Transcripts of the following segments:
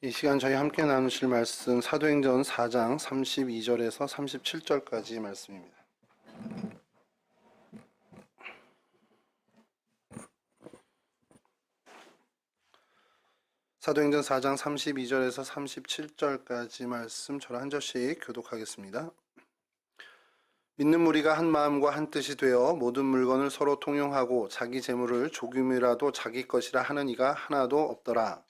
이 시간 저희 함께 나누실 말씀 사도행전 4장 32절에서 37절까지 말씀입니다. 사도행전 4장 32절에서 37절까지 말씀 저를 한 절씩 교독하겠습니다. 믿는 무리가 한 마음과 한 뜻이 되어 모든 물건을 서로 통용하고 자기 재물을 조금이라도 자기 것이라 하는 이가 하나도 없더라.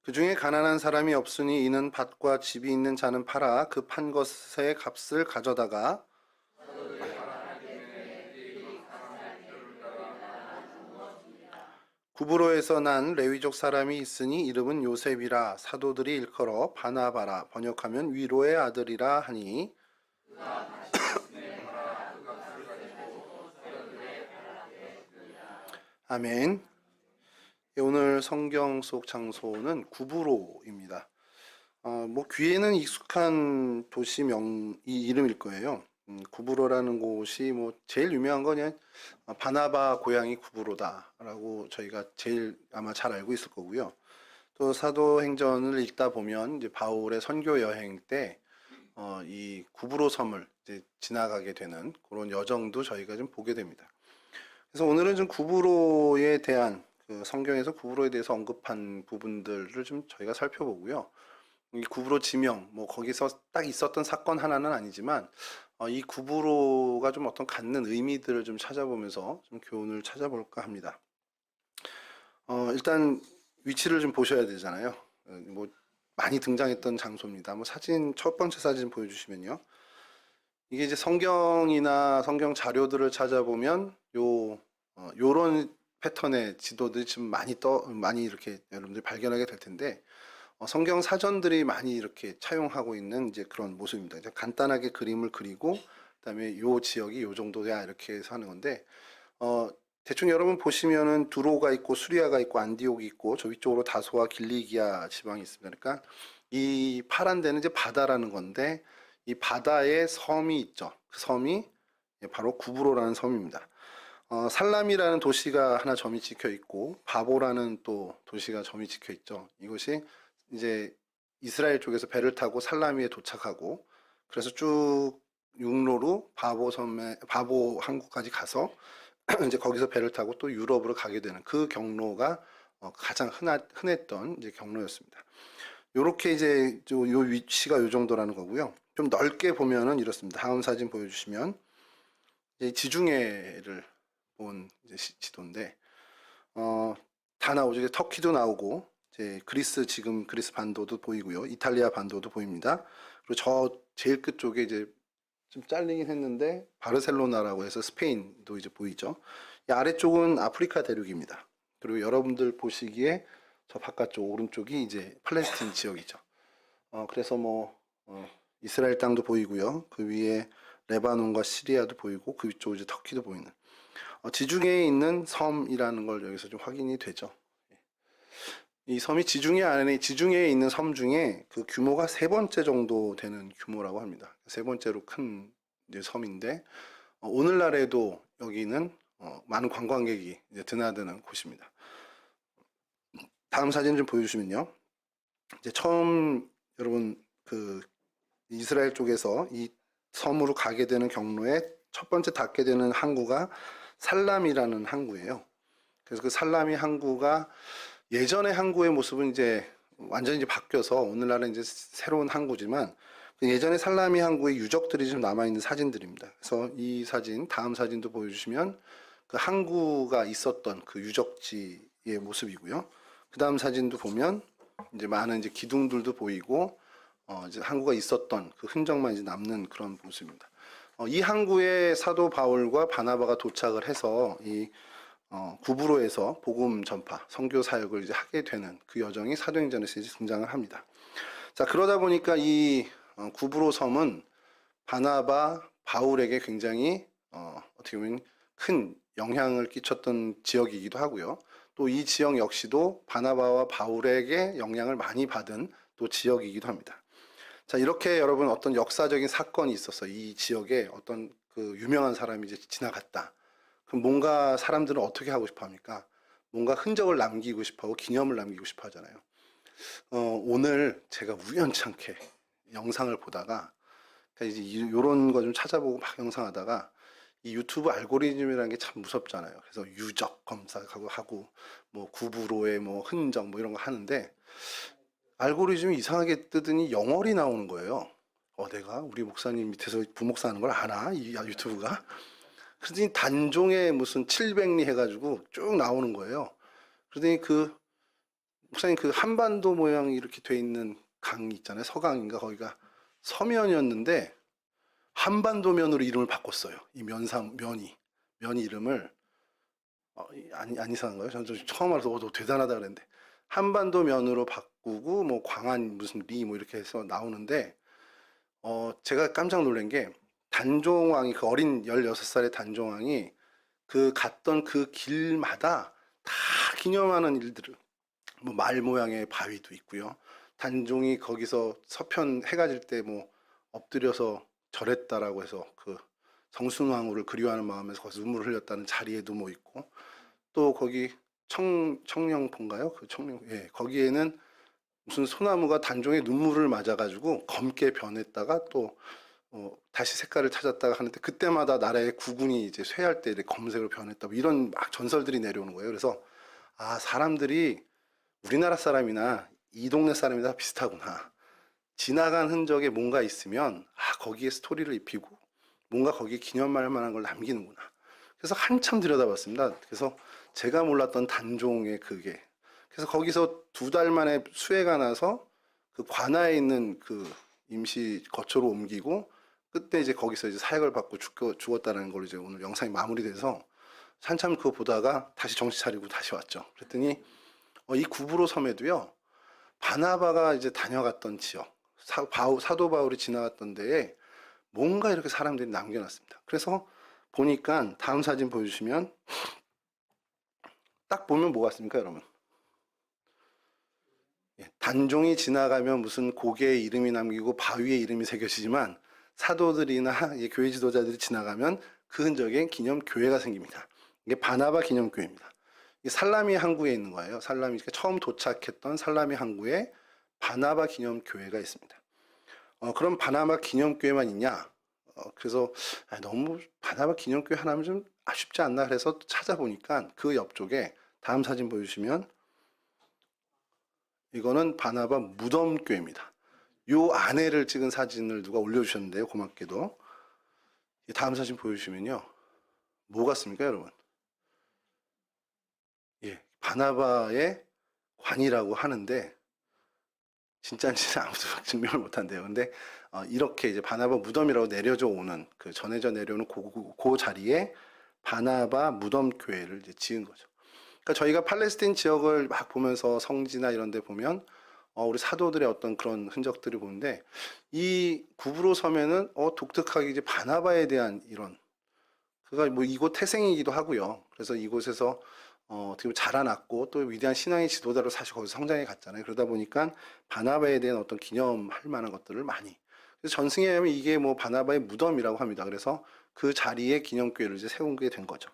그 중에 가난한 사람이 없으니 이는 밭과 집이 있는 자는 팔아 그 판 것의 값을 가져다가 구브로에서 난 레위족 사람이 있으니 이름은 요셉이라 사도들이 일컬어 바나바라 번역하면 위로의 아들이라 하니 아멘. 오늘 성경 속 장소는 구브로입니다. 귀에는 익숙한 도시명 이 이름일 거예요. 구브로라는 곳이 제일 유명한 건 그냥 바나바 고향이 구브로다라고 저희가 제일 아마 잘 알고 있을 거고요. 또 사도행전을 읽다 보면 이제 바울의 선교 여행 때 이 구브로 섬을 이제 지나가게 되는 그런 여정도 저희가 좀 보게 됩니다. 그래서 오늘은 좀 구브로에 대한 성경에서 구브로에 대해서 언급한 부분들을 좀 저희가 살펴보고요. 이 구브로 지명, 거기서 딱 있었던 사건 하나는 아니지만, 이 구브로가 좀 어떤 갖는 의미들을 좀 찾아보면서 좀 교훈을 찾아볼까 합니다. 일단 위치를 좀 보셔야 되잖아요. 많이 등장했던 장소입니다. 사진, 첫 번째 사진 보여주시면요. 이게 이제 성경이나 성경 자료들을 찾아보면, 요런 패턴의 지도들이 지금 많이 이렇게 여러분들이 발견하게 될 텐데, 성경 사전들이 많이 이렇게 차용하고 있는 이제 그런 모습입니다. 이제 간단하게 그림을 그리고, 그다음에 요 지역이 요 정도야 이렇게 해서 하는 건데, 대충 여러분 보시면은 두로가 있고 수리아가 있고 안디옥이 있고 저 위쪽으로 다소와 길리기아 지방이 있습니다. 그러니까 이 파란 데는 이제 바다라는 건데, 이 바다에 섬이 있죠. 그 섬이 바로 구브로라는 섬입니다. 살람이라는 도시가 하나 점이 찍혀 있고 바보라는 또 도시가 점이 찍혀 있죠. 이것이 이제 이스라엘 쪽에서 배를 타고 살라미에 도착하고 그래서 쭉 육로로 바보 항구까지 가서 이제 거기서 배를 타고 또 유럽으로 가게 되는 그 경로가 가장 흔했던 이제 경로였습니다. 요렇게 이제 요 위치가 요 정도라는 거고요. 좀 넓게 보면은 이렇습니다. 다음 사진 보여주시면 지중해를 본 이제 지도인데 다 나오죠. 이제 터키도 나오고 이제 지금 그리스 반도도 보이고요. 이탈리아 반도도 보입니다. 그리고 저 제일 끝쪽에 이제 좀 잘리긴 했는데 바르셀로나라고 해서 스페인도 이제 보이죠. 이 아래쪽은 아프리카 대륙입니다. 그리고 여러분들 보시기에 저 바깥쪽 오른쪽이 이제 팔레스틴 지역이죠. 그래서 이스라엘 땅도 보이고요. 그 위에 레바논과 시리아도 보이고 그 위쪽 이제 터키도 보이는 지중해에 있는 섬이라는 걸 여기서 좀 확인이 되죠. 이 섬이 지중해에 있는 섬 중에 그 규모가 세 번째 정도 되는 규모라고 합니다. 세 번째로 큰 이제 섬인데 오늘날에도 여기는 많은 관광객이 이제 드나드는 곳입니다. 다음 사진 좀 보여주시면요. 이제 처음 여러분 그 이스라엘 쪽에서 이 섬으로 가게 되는 경로에 첫 번째 닿게 되는 항구가 살람이라는 항구예요. 그래서 그 살람이 항구가 예전의 항구의 모습은 이제 완전히 이제 바뀌어서 오늘날은 이제 새로운 항구지만 그 예전의 살라미 항구의 유적들이 좀 남아있는 사진들입니다. 그래서 이 사진, 다음 사진도 보여주시면 그 항구가 있었던 그 유적지의 모습이고요. 그 다음 사진도 보면 이제 많은 이제 기둥들도 보이고 이제 항구가 있었던 그 흔적만 이제 남는 그런 모습입니다. 이 항구에 사도 바울과 바나바가 도착을 해서 이 구브로에서 복음 전파, 선교 사역을 이제 하게 되는 그 여정이 사도행전에서 이제 등장을 합니다. 자, 그러다 보니까 이 구브로 섬은 바나바, 바울에게 굉장히 어떻게 보면 큰 영향을 끼쳤던 지역이기도 하고요. 또 이 지역 역시도 바나바와 바울에게 영향을 많이 받은 또 지역이기도 합니다. 자, 이렇게 여러분 어떤 역사적인 사건이 있어서 이 지역에 어떤 그 유명한 사람이 이제 지나갔다. 그럼 뭔가 사람들은 어떻게 하고 싶어 합니까? 뭔가 흔적을 남기고 싶어 하고 기념을 남기고 싶어 하잖아요. 오늘 제가 우연찮게 영상을 보다가 그러니까 이제 이런 거 좀 찾아보고 막 영상하다가 이 유튜브 알고리즘이라는 게 참 무섭잖아요. 그래서 유적 검사하고 하고 뭐 구부로의 뭐 흔적 뭐 이런 거 하는데 알고리즘이 이상하게 뜨더니 영월이 나오는 거예요. 내가 우리 목사님 밑에서 부목사 하는 걸 아나? 이 유튜브가? 그러더니 단종에 무슨 700리 해가지고 쭉 나오는 거예요. 그러더니 목사님 그 한반도 모양이 이렇게 돼 있는 강 있잖아요. 서강인가 거기가 서면이었는데 한반도면으로 이름을 바꿨어요. 이 면이 이름을 안 이상한가요? 저는 처음 알아서 너 대단하다 그랬는데 한반도면으로 바꾸고 뭐 광안 무슨 리 뭐 이렇게 해서 나오는데 제가 깜짝 놀란 게 단종왕이 그 어린 16살의 단종왕이 그 갔던 그 길마다 다 기념하는 일들을 뭐 말 모양의 바위도 있고요. 단종이 거기서 서편 해가 질 때 뭐 엎드려서 절했다라고 해서 그 성순왕후를 그리워하는 마음에서 거기서 눈물을 흘렸다는 자리에도 뭐 있고 또 거기 청령포인가요? 그 예, 거기에는 무슨 소나무가 단종의 눈물을 맞아가지고 검게 변했다가 또 다시 색깔을 찾았다가 하는데 그때마다 나라의 국군이 이제 쇠할 때 검색으로 변했다 뭐 이런 막 전설들이 내려오는 거예요. 그래서 사람들이 우리나라 사람이나 이 동네 사람이 다 비슷하구나. 지나간 흔적에 뭔가 있으면 거기에 스토리를 입히고 뭔가 거기에 기념할 만한 걸 남기는구나. 그래서 한참 들여다봤습니다. 그래서 제가 몰랐던 단종의 그게 그래서 거기서 2달 만에 수해가 나서 그 관아에 있는 그 임시 거처로 옮기고 그때 이제 거기서 이제 사역을 받고 죽었다는 걸로 이제 오늘 영상이 마무리돼서 한참 그거 보다가 다시 정신 차리고 다시 왔죠. 그랬더니 이 구브로 섬에도요 바나바가 이제 다녀갔던 지역 사도 바울이 지나갔던 데에 뭔가 이렇게 사람들이 남겨놨습니다. 그래서 보니까 다음 사진 보여주시면 딱 보면 뭐 같습니까 여러분? 단종이 지나가면 무슨 고개에 이름이 남기고 바위에 이름이 새겨지지만 사도들이나 교회 지도자들이 지나가면 그 흔적에 기념 교회가 생깁니다. 이게 바나바 기념 교회입니다. 살라미 항구에 있는 거예요. 처음 도착했던 살라미 항구에 바나바 기념 교회가 있습니다. 그럼 바나바 기념 교회만 있냐? 그래서 너무 바나바 기념 교회 하나면 좀 아쉽지 않나 그래서 찾아보니까 그 옆쪽에 다음 사진 보여주시면 이거는 바나바 무덤교회입니다. 요 안에를 찍은 사진을 누가 올려주셨는데요. 고맙게도. 다음 사진 보여주시면요. 뭐 같습니까, 여러분? 예, 바나바의 관이라고 하는데 진짜인지는 아무도 증명을 못한대요. 근데 이렇게 이제 바나바 무덤이라고 내려져 오는 전해져 내려오는 그 자리에 바나바 무덤교회를 이제 지은 거죠. 그러니까 저희가 팔레스타인 지역을 막 보면서 성지나 이런 데 보면 우리 사도들의 어떤 그런 흔적들을 보는데 이 구브로 섬에는 독특하게 이제 바나바에 대한 이런 그가 뭐 이곳 태생이기도 하고요. 그래서 이곳에서 어떻게 보면 자라났고 또 위대한 신앙의 지도자로 사실 거기서 성장해 갔잖아요. 그러다 보니까 바나바에 대한 어떤 기념할 만한 것들을 많이 그래서 전승에 의하면 이게 뭐 바나바의 무덤이라고 합니다. 그래서 그 자리에 기념교회를 이제 세운 게 된 거죠.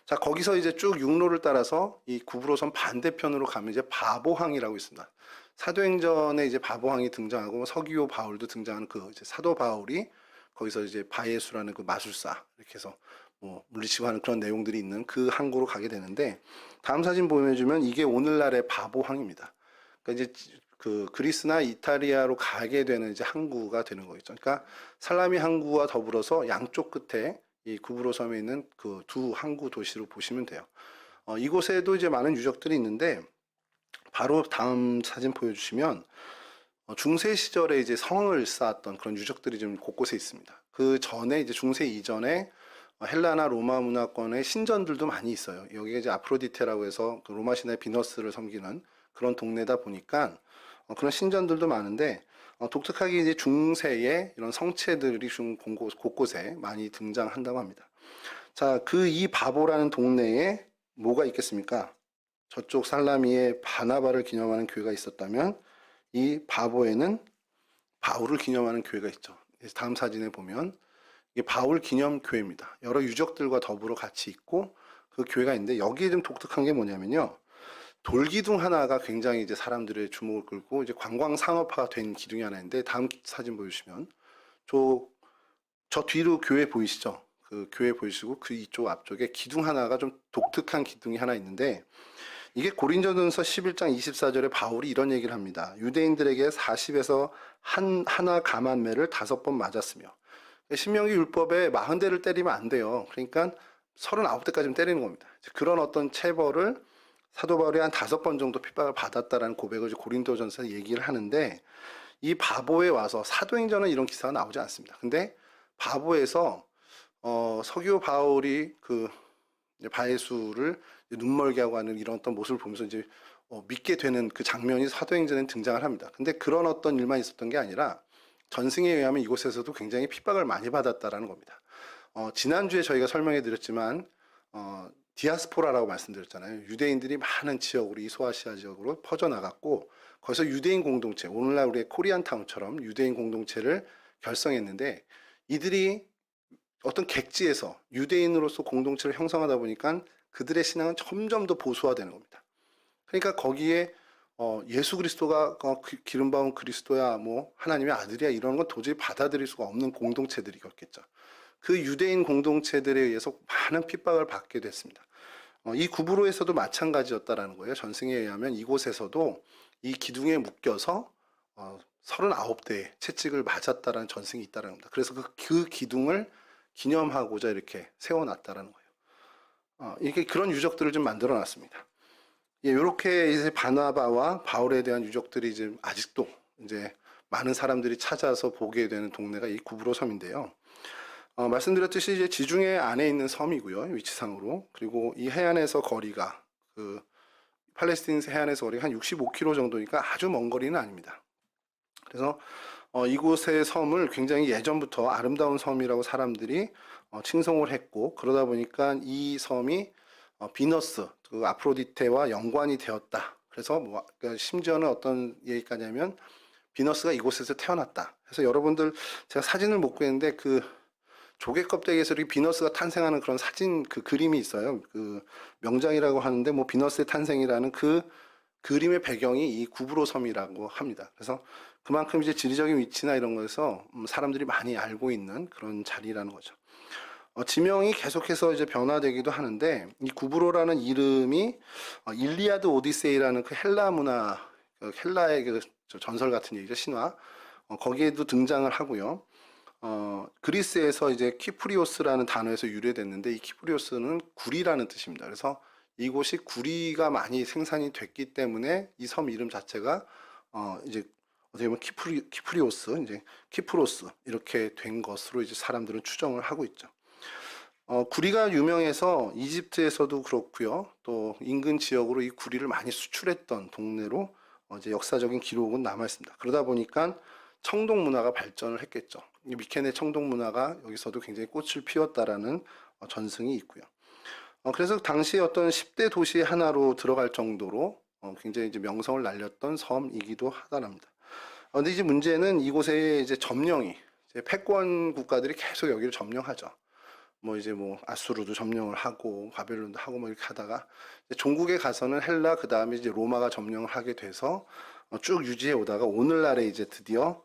자, 거기서 이제 쭉 육로를 따라서 이 구브로섬 반대편으로 가면 이제 바보항이라고 있습니다. 사도행전에 이제 바보항이 등장하고 서기오 바울도 등장하는 그 이제 사도 바울이 거기서 이제 바예수라는 그 마술사 이렇게 해서 뭐 물리치고 하는 그런 내용들이 있는 그 항구로 가게 되는데 다음 사진 보여주면 이게 오늘날의 바보항입니다. 그러니까 이제 그 그리스나 이탈리아로 가게 되는 이제 항구가 되는 거겠죠. 그러니까 살라미 항구와 더불어서 양쪽 끝에 이 구브로 섬에 있는 그 두 항구 도시로 보시면 돼요. 이곳에도 이제 많은 유적들이 있는데 바로 다음 사진 보여주시면 중세 시절에 이제 성을 쌓았던 그런 유적들이 좀 곳곳에 있습니다. 그 전에 이제 중세 이전에 헬라나 로마 문화권의 신전들도 많이 있어요. 여기가 이제 아프로디테라고 해서 그 로마 신의 비너스를 섬기는 그런 동네다 보니까 그런 신전들도 많은데 독특하게 이제 중세의 이런 성체들이 좀 곳곳에 많이 등장한다고 합니다. 자, 이 바보라는 동네에 뭐가 있겠습니까? 저쪽 살라미에 바나바를 기념하는 교회가 있었다면 이 바보에는 바울을 기념하는 교회가 있죠. 다음 사진에 보면 이게 바울 기념교회입니다. 여러 유적들과 더불어 같이 있고 그 교회가 있는데 여기에 좀 독특한 게 뭐냐면요. 돌기둥 하나가 굉장히 이제 사람들의 주목을 끌고 이제 관광 상업화가 된 기둥이 하나 있는데 다음 사진 보여주시면 저 뒤로 교회 보이시죠? 그 교회 보이시고 그 이쪽 앞쪽에 기둥 하나가 좀 독특한 기둥이 하나 있는데 이게 고린도전서 11장 24절에 바울이 이런 얘기를 합니다. 유대인들에게 40에서 하나 감한매를 5번 맞았으며 신명기 율법에 40대를 때리면 안 돼요. 그러니까 39대까지는 때리는 겁니다. 그런 어떤 체벌을 사도 바울이 한 5번 정도 핍박을 받았다라는 고백을 고린도전서에 얘기를 하는데 이 바보에 와서 사도행전은 이런 기사가 나오지 않습니다. 근데 바보에서 서기오 바울이 그 바예수를 눈멀게 하고 하는 이런 어떤 모습을 보면서 이제 믿게 되는 그 장면이 사도행전에 등장을 합니다. 근데 그런 어떤 일만 있었던 게 아니라 전승에 의하면 이곳에서도 굉장히 핍박을 많이 받았다라는 겁니다. 지난주에 저희가 설명해 드렸지만 디아스포라라고 말씀드렸잖아요. 유대인들이 많은 지역으로 이 소아시아 지역으로 퍼져나갔고 거기서 유대인 공동체, 오늘날 우리의 코리안타운처럼 유대인 공동체를 결성했는데 이들이 어떤 객지에서 유대인으로서 공동체를 형성하다 보니까 그들의 신앙은 점점 더 보수화되는 겁니다. 그러니까 거기에 예수 그리스도가 기름 부은 그리스도야, 뭐 하나님의 아들이야 이런 건 도저히 받아들일 수가 없는 공동체들이었겠죠. 그 유대인 공동체들에 의해서 많은 핍박을 받게 됐습니다. 이 구브로에서도 마찬가지였다라는 거예요. 전승에 의하면 이곳에서도 이 기둥에 묶여서 39대의 채찍을 맞았다라는 전승이 있다라는 겁니다. 그래서 그 기둥을 기념하고자 이렇게 세워놨다라는 거예요. 이게 그런 유적들을 좀 만들어 놨습니다. 예, 이렇게 이제 바나바와 바울에 대한 유적들이 이제 아직도 이제 많은 사람들이 찾아서 보게 되는 동네가 이 구브로 섬인데요. 말씀드렸듯이 이제 지중해 안에 있는 섬이고요, 위치상으로. 그리고 이 해안에서 거리가 그 팔레스틴 해안에서 거리가 한 65km 정도니까 아주 먼 거리는 아닙니다. 그래서 이곳의 섬을 굉장히 예전부터 아름다운 섬이라고 사람들이 칭송을 했고 그러다 보니까 이 섬이 비너스, 그 아프로디테와 연관이 되었다. 그래서 뭐 그러니까 심지어는 어떤 얘기까지 하면 비너스가 이곳에서 태어났다. 그래서 여러분들 제가 사진을 못 구했는데 그 조개 껍데기에서 이렇게 비너스가 탄생하는 그런 사진 그 그림이 있어요. 그 명장이라고 하는데 뭐 비너스의 탄생이라는 그 그림의 배경이 이 구브로 섬이라고 합니다. 그래서 그만큼 이제 지리적인 위치나 이런 거에서 사람들이 많이 알고 있는 그런 자리라는 거죠. 지명이 계속해서 이제 변화되기도 하는데 이 구브로라는 이름이 일리아드 오디세이라는 그 헬라 문화, 그 헬라의 그 전설 같은 얘기죠, 신화. 거기에도 등장을 하고요. 그리스에서 이제 키프리오스라는 단어에서 유래됐는데 이 키프리오스는 구리라는 뜻입니다. 그래서 이곳이 구리가 많이 생산이 됐기 때문에 이 섬 이름 자체가 이제 어떻게 보면 키프리오스, 이제 키프로스 이렇게 된 것으로 이제 사람들은 추정을 하고 있죠. 구리가 유명해서 이집트에서도 그렇고요. 또 인근 지역으로 이 구리를 많이 수출했던 동네로 이제 역사적인 기록은 남아 있습니다. 그러다 보니까 청동 문화가 발전을 했겠죠. 미케네 청동 문화가 여기서도 굉장히 꽃을 피웠다라는 전승이 있고요. 그래서 당시 어떤 10대 도시 하나로 들어갈 정도로 굉장히 이제 명성을 날렸던 섬이기도 하다랍니다. 근데 이제 문제는 이곳에 이제 점령이 이제 패권 국가들이 계속 여기를 점령하죠. 뭐 이제 뭐 아수르도 점령을 하고 바벨론도 하고 뭐 이렇게 하다가 종국에 가서는 헬라 그 다음에 이제 로마가 점령을 하게 돼서 쭉 유지해 오다가 오늘날에 이제 드디어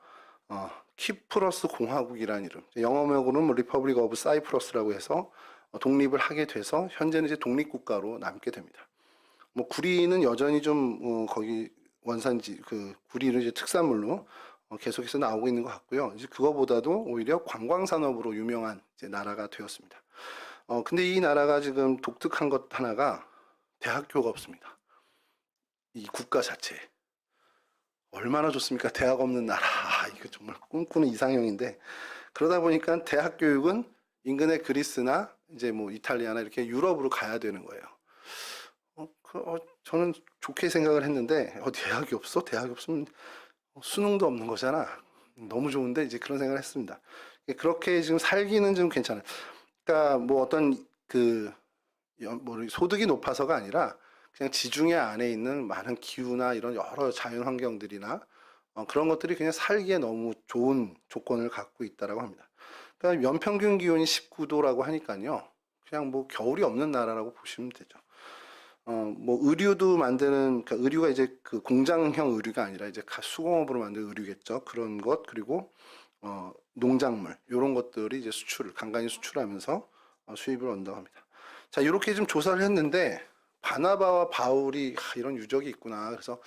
키프러스 공화국이라는 이름, 영어명으로는 뭐 리퍼블릭 오브 사이프러스라고 해서 독립을 하게 돼서 현재는 이제 독립국가로 남게 됩니다. 뭐 구리는 여전히 좀 거기 원산지 그 구리를 이제 특산물로 계속해서 나오고 있는 것 같고요. 이제 그거보다도 오히려 관광 산업으로 유명한 이제 나라가 되었습니다. 근데 이 나라가 지금 독특한 것 하나가 대학교가 없습니다. 이 국가 자체에. 얼마나 좋습니까? 대학 없는 나라. 이거 정말 꿈꾸는 이상형인데 그러다 보니까 대학 교육은 인근의 그리스나 이제 뭐 이탈리아나 이렇게 유럽으로 가야 되는 거예요. 저는 좋게 생각을 했는데 대학이 없어? 대학이 없으면 수능도 없는 거잖아. 너무 좋은데 이제 그런 생각을 했습니다. 그렇게 지금 살기는 좀 괜찮아요. 그러니까 뭐 어떤 뭐 소득이 높아서가 아니라 그냥 지중해 안에 있는 많은 기후나 이런 여러 자연 환경들이나 그런 것들이 그냥 살기에 너무 좋은 조건을 갖고 있다라고 합니다. 그러니까 연평균 기온이 19도라고 하니까요. 그냥 뭐 겨울이 없는 나라라고 보시면 되죠. 뭐 의류도 만드는, 그러니까 의류가 이제 그 공장형 의류가 아니라 이제 수공업으로 만든 의류겠죠. 그런 것, 그리고 농작물 이런 것들이 이제 수출을 간간히 수출하면서 수입을 얻는다고 합니다. 자, 이렇게 좀 조사를 했는데 바나바와 바울이 이런 유적이 있구나. 그래서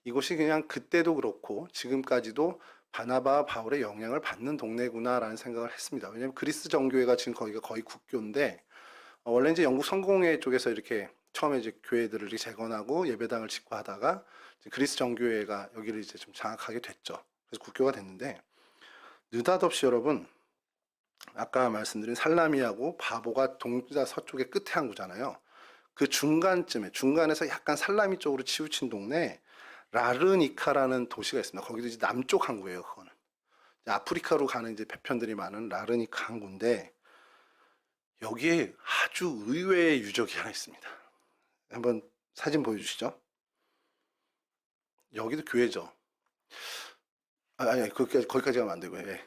이곳이 그냥 그때도 그렇고 지금까지도 바나바와 바울의 영향을 받는 동네구나라는 생각을 했습니다. 왜냐하면 그리스 정교회가 지금 거기가 거의 국교인데 원래 이제 영국 성공회 쪽에서 이렇게 처음에 이제 교회들을 이렇게 재건하고 예배당을 짓고 하다가 이제 그리스 정교회가 여기를 이제 좀 장악하게 됐죠. 그래서 국교가 됐는데 느닷없이 여러분 아까 말씀드린 살라미하고 바보가 동자 서쪽의 끝에 한 구잖아요. 그 중간에서 약간 살라미 쪽으로 치우친 동네 라르니카라는 도시가 있습니다. 거기도 이제 남쪽 항구예요. 그거는 아프리카로 가는 이제 배편들이 많은 라르니카 항구인데 여기에 아주 의외의 유적이 하나 있습니다. 한번 사진 보여주시죠. 여기도 교회죠. 아니, 거기까지 가면 안 되고요. 예.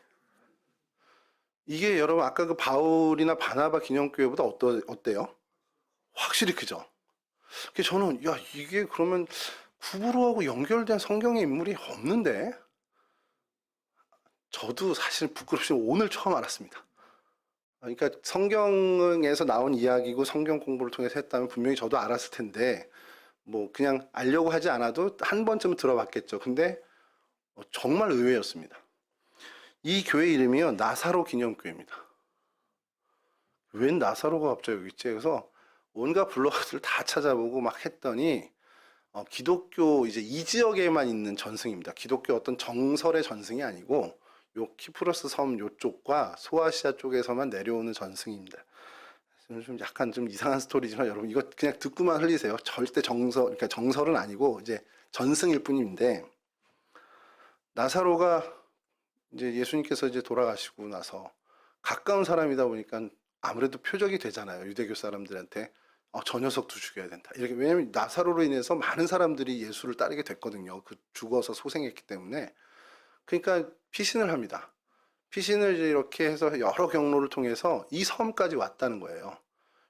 이게 여러분 아까 그 바울이나 바나바 기념교회보다 어때요? 확실히 크죠. 그래서 저는 야 이게 그러면 구브로하고 연결된 성경의 인물이 없는데 저도 사실 부끄럽지만 오늘 처음 알았습니다. 그러니까 성경에서 나온 이야기고 성경 공부를 통해서 했다면 분명히 저도 알았을 텐데 뭐 그냥 알려고 하지 않아도 한 번쯤은 들어봤겠죠. 근데 정말 의외였습니다. 이 교회 이름이요 나사로 기념교회입니다. 웬 나사로가 갑자기 여기 있지? 그래서 온갖 블로거들을 다 찾아보고 막 했더니 기독교 이제 이 지역에만 있는 전승입니다. 기독교 어떤 정설의 전승이 아니고 요 키프로스 섬 요쪽과 소아시아 쪽에서만 내려오는 전승입니다. 좀 약간 좀 이상한 스토리지만 여러분 이거 그냥 듣고만 흘리세요. 절대 그러니까 정설은 아니고 이제 전승일 뿐인데 나사로가 이제 예수님께서 이제 돌아가시고 나서 가까운 사람이다 보니까 아무래도 표적이 되잖아요. 유대교 사람들한테 저 녀석도 죽여야 된다. 이렇게 왜냐면 나사로로 인해서 많은 사람들이 예수를 따르게 됐거든요. 그 죽어서 소생했기 때문에. 그러니까 피신을 합니다. 피신을 이렇게 해서 여러 경로를 통해서 이 섬까지 왔다는 거예요.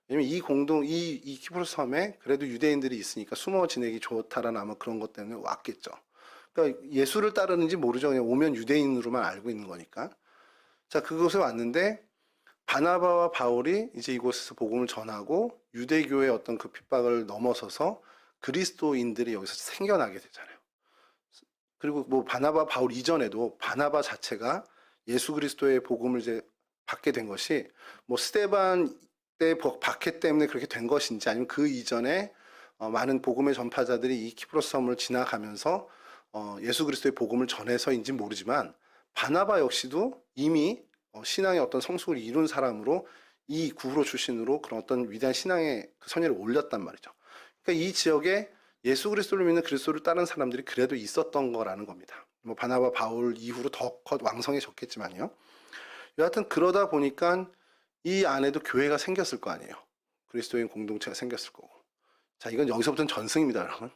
왜냐면 이 키프로스 섬에 그래도 유대인들이 있으니까 숨어 지내기 좋다라는 아마 그런 것 때문에 왔겠죠. 그러니까 예수를 따르는지 모르죠. 그냥 오면 유대인으로만 알고 있는 거니까. 자, 그곳에 왔는데 바나바와 바울이 이제 이곳에서 복음을 전하고 유대교의 어떤 그 핍박을 넘어서서 그리스도인들이 여기서 생겨나게 되잖아요. 그리고 뭐 바나바 바울 이전에도 바나바 자체가 예수 그리스도의 복음을 이제 받게 된 것이 뭐 스데반 때 박해 때문에 그렇게 된 것인지 아니면 그 이전에 많은 복음의 전파자들이 이 키프로스 섬을 지나가면서 예수 그리스도의 복음을 전해서인지 모르지만 바나바 역시도 이미 신앙의 어떤 성숙을 이룬 사람으로 이 구브로 출신으로 그런 어떤 위대한 신앙의 그 선율을 올렸단 말이죠. 그러니까 이 지역에 예수 그리스도를 믿는 그리스도를 따르는 사람들이 그래도 있었던 거라는 겁니다. 뭐 바나바 바울 이후로 더 왕성해졌겠지만요. 여하튼 그러다 보니까 이 안에도 교회가 생겼을 거 아니에요. 그리스도인 공동체가 생겼을 거고. 자, 이건 여기서부터는 전승입니다, 여러분.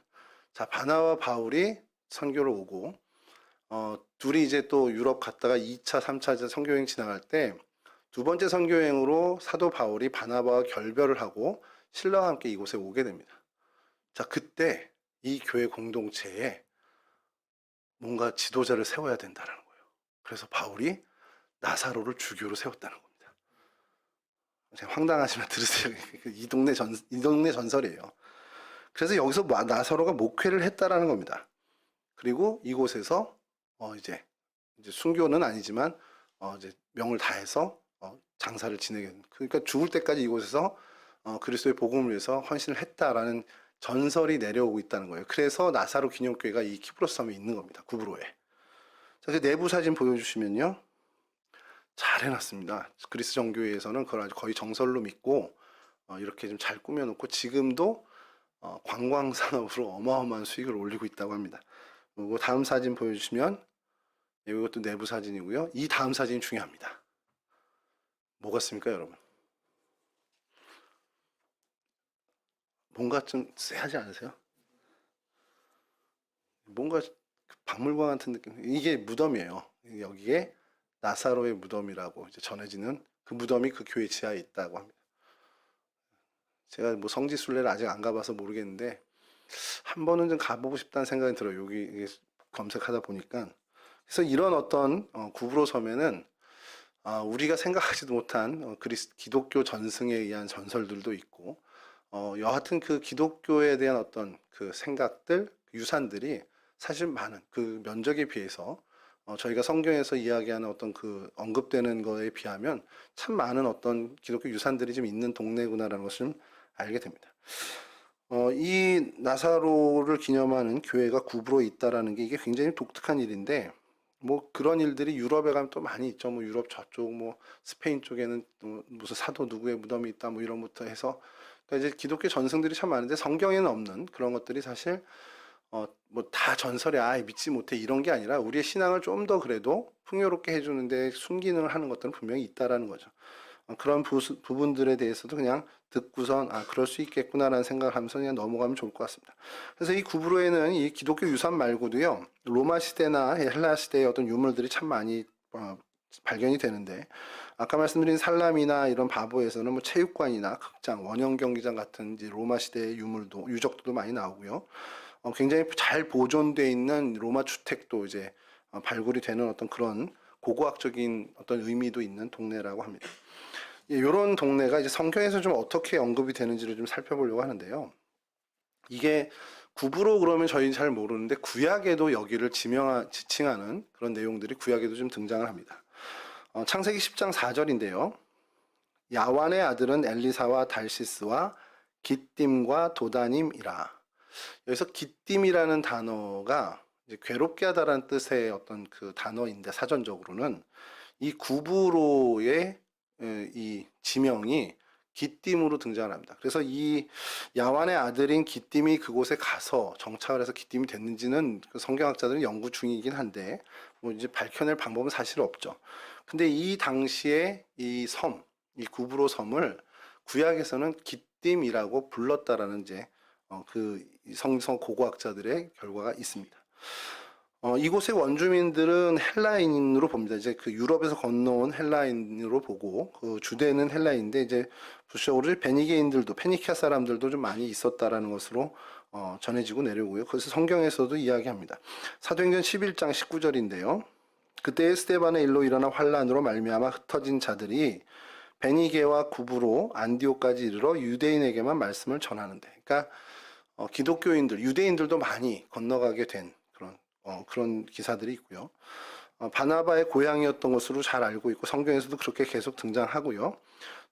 자, 바나바 바울이 선교를 오고 둘이 이제 또 유럽 갔다가 2차, 3차 선교여행 지나갈 때 두 번째 선교여행으로 사도 바울이 바나바와 결별을 하고 신라와 함께 이곳에 오게 됩니다. 자, 그때 이 교회 공동체에 뭔가 지도자를 세워야 된다는 거예요. 그래서 바울이 나사로를 주교로 세웠다는 겁니다. 황당하지만 들으세요. 이 동네 전설이에요. 그래서 여기서 나사로가 목회를 했다라는 겁니다. 그리고 이곳에서 이제 순교는 아니지만 이제 명을 다해서 장사를 지내게 됩니다. 그러니까 죽을 때까지 이곳에서 그리스도의 복음을 위해서 헌신을 했다라는 전설이 내려오고 있다는 거예요. 그래서 나사로 기념교회가 이 키프로스 섬에 있는 겁니다. 구브로에. 자, 그 내부 사진 보여주시면요. 잘 해놨습니다. 그리스 정교회에서는 그걸 아주 거의 정설로 믿고 이렇게 좀 잘 꾸며놓고 지금도 관광 산업으로 어마어마한 수익을 올리고 있다고 합니다. 그리고 다음 사진 보여주시면 이것도 내부 사진이고요. 이 다음 사진이 중요합니다. 뭐 같습니까, 여러분? 뭔가 좀 쎄하지 않으세요? 뭔가 박물관 같은 느낌. 이게 무덤이에요. 여기에 나사로의 무덤이라고 이제 전해지는 그 무덤이 그 교회 지하에 있다고 합니다. 제가 뭐 성지순례를 아직 안 가봐서 모르겠는데 한 번은 좀 가보고 싶다는 생각이 들어요. 여기 이게 검색하다 보니까. 그래서 이런 어떤 구브로 섬에는 우리가 생각하지도 못한 기독교 전승에 의한 전설들도 있고 여하튼 그 기독교에 대한 어떤 그 생각들, 유산들이 사실 많은 그 면적에 비해서 저희가 성경에서 이야기하는 어떤 그 언급되는 거에 비하면 참 많은 어떤 기독교 유산들이 좀 있는 동네구나라는 것을 좀 알게 됩니다. 이 나사로를 기념하는 교회가 구브로에 있다라는 게 이게 굉장히 독특한 일인데 뭐 그런 일들이 유럽에 가면 또 많이 있죠. 뭐 유럽 저쪽 뭐 스페인 쪽에는 또 무슨 사도 누구의 무덤이 있다 뭐 이런 부터 해서 그러니까 이제 기독교 전승들이 참 많은데 성경에는 없는 그런 것들이 사실 뭐 다 전설에 믿지 못해 이런 게 아니라 우리의 신앙을 좀 더 그래도 풍요롭게 해주는데 순기능을 하는 것들은 분명히 있다라는 거죠. 그런 부분들에 대해서도 그냥 듣고선 그럴 수 있겠구나라는 생각을 하면서 그냥 넘어가면 좋을 것 같습니다. 그래서 이 구브로에는 이 기독교 유산 말고도요 로마 시대나 헬라 시대의 어떤 유물들이 참 많이 발견이 되는데 아까 말씀드린 살람이나 이런 바보에서는 뭐 체육관이나 극장, 원형 경기장 같은 이제 로마 시대의 유물도 유적들도 많이 나오고요. 굉장히 잘 보존되어 있는 로마 주택도 이제 발굴이 되는 어떤 그런 고고학적인 어떤 의미도 있는 동네라고 합니다. 이런 동네가 이제 성경에서 좀 어떻게 언급이 되는지를 좀 살펴보려고 하는데요. 이게 구브로 그러면 저희는 잘 모르는데 구약에도 여기를 지칭하는 그런 내용들이 구약에도 좀 등장을 합니다. 창세기 10장 4절인데요. 야완의 아들은 엘리사와 달시스와 기띔과 도다님이라. 여기서 기띔이라는 단어가 이제 괴롭게 하다라는 뜻의 어떤 그 단어인데 사전적으로는 이 구브로의 이 지명이 기띔으로 등장을 합니다. 그래서 이 야완의 아들인 기띔이 그곳에 가서 정착을 해서 기띔이 됐는지는 그 성경학자들은 연구 중이긴 한데 뭐 이제 밝혀낼 방법은 사실 없죠. 근데 이 당시에 이 섬, 이 구브로 섬을 구약에서는 기띔이라고 불렀다라는 이제 그 성서 고고학자들의 결과가 있습니다. 이곳의 원주민들은 헬라인으로 봅니다. 이제 그 유럽에서 건너온 헬라인으로 보고 그 주대는 헬라인인데 이제 부수적으로 베니게인들도 페니키아 사람들도 좀 많이 있었다라는 것으로 전해지고 내려오고요. 그래서 성경에서도 이야기합니다. 사도행전 11장 19절인데요. 그때 에스데반의 일로 일어난 환란으로 말미암아 흩어진 자들이 베니게와 구브로 안디오까지 이르러 유대인에게만 말씀을 전하는데, 그러니까 기독교인들, 유대인들도 많이 건너가게 된 그런 기사들이 있고요. 바나바의 고향이었던 것으로 잘 알고 있고 성경에서도 그렇게 계속 등장하고요.